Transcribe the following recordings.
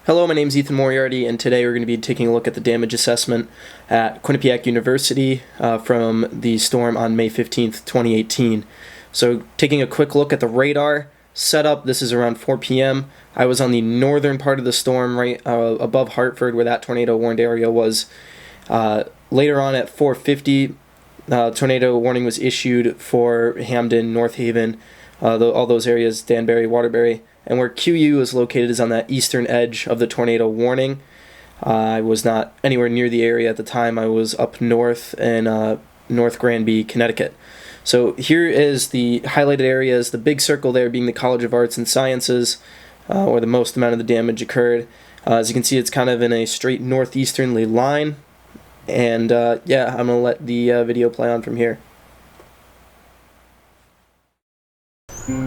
Hello, my name is Ethan Moriarty, and today we're going to be taking a look at the damage assessment at Quinnipiac University from the storm on May 15th, 2018. So taking a quick look at the radar setup, this is around 4 p.m. I was on the northern part of the storm, right above Hartford, where that tornado warned area was. Later on at 4:50, tornado warning was issued for Hamden, North Haven, all those areas, Danbury, Waterbury. And where QU is located is on that eastern edge of the tornado warning. I was not anywhere near the area at the time. I was up north in North Granby, Connecticut. So here is the highlighted areas, the big circle there being the College of Arts and Sciences, where the most amount of the damage occurred. As you can see, it's kind of in a straight northeasterly line. And yeah, I'm going to let the video play on from here. Thank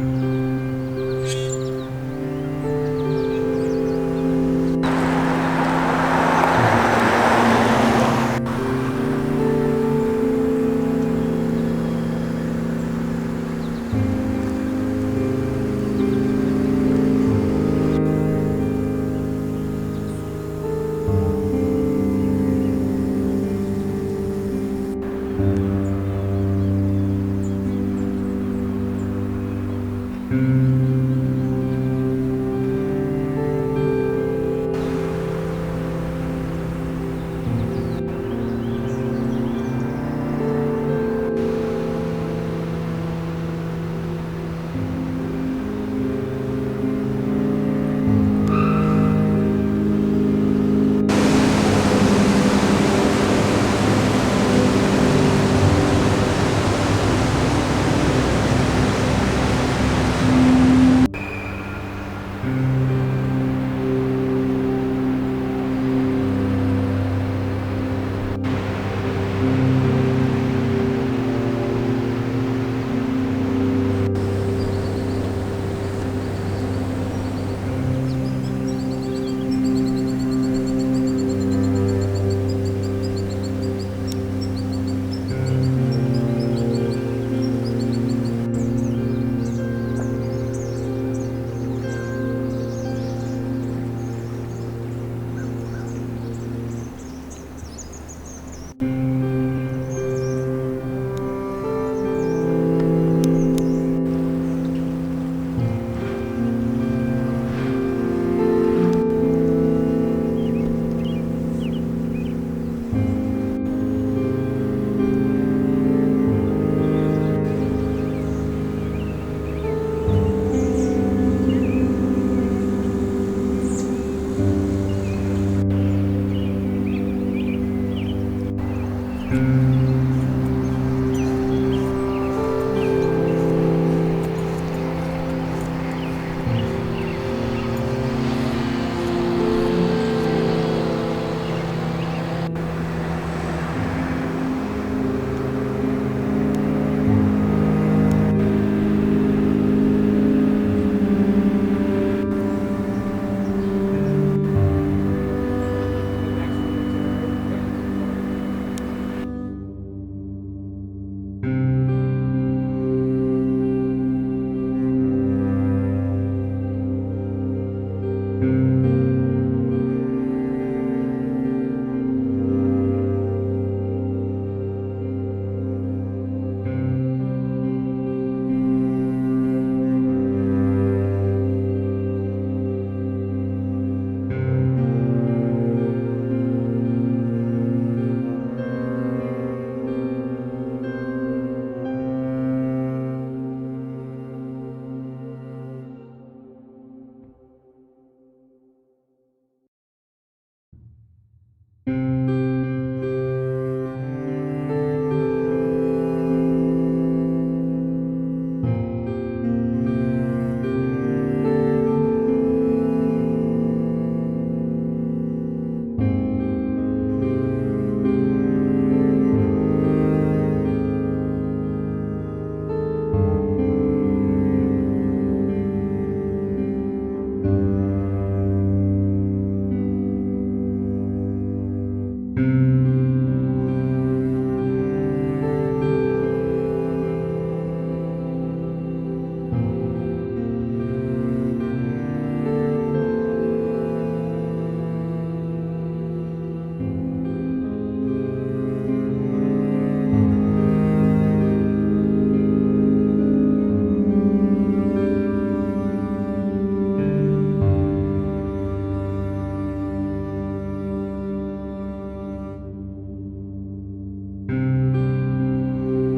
you.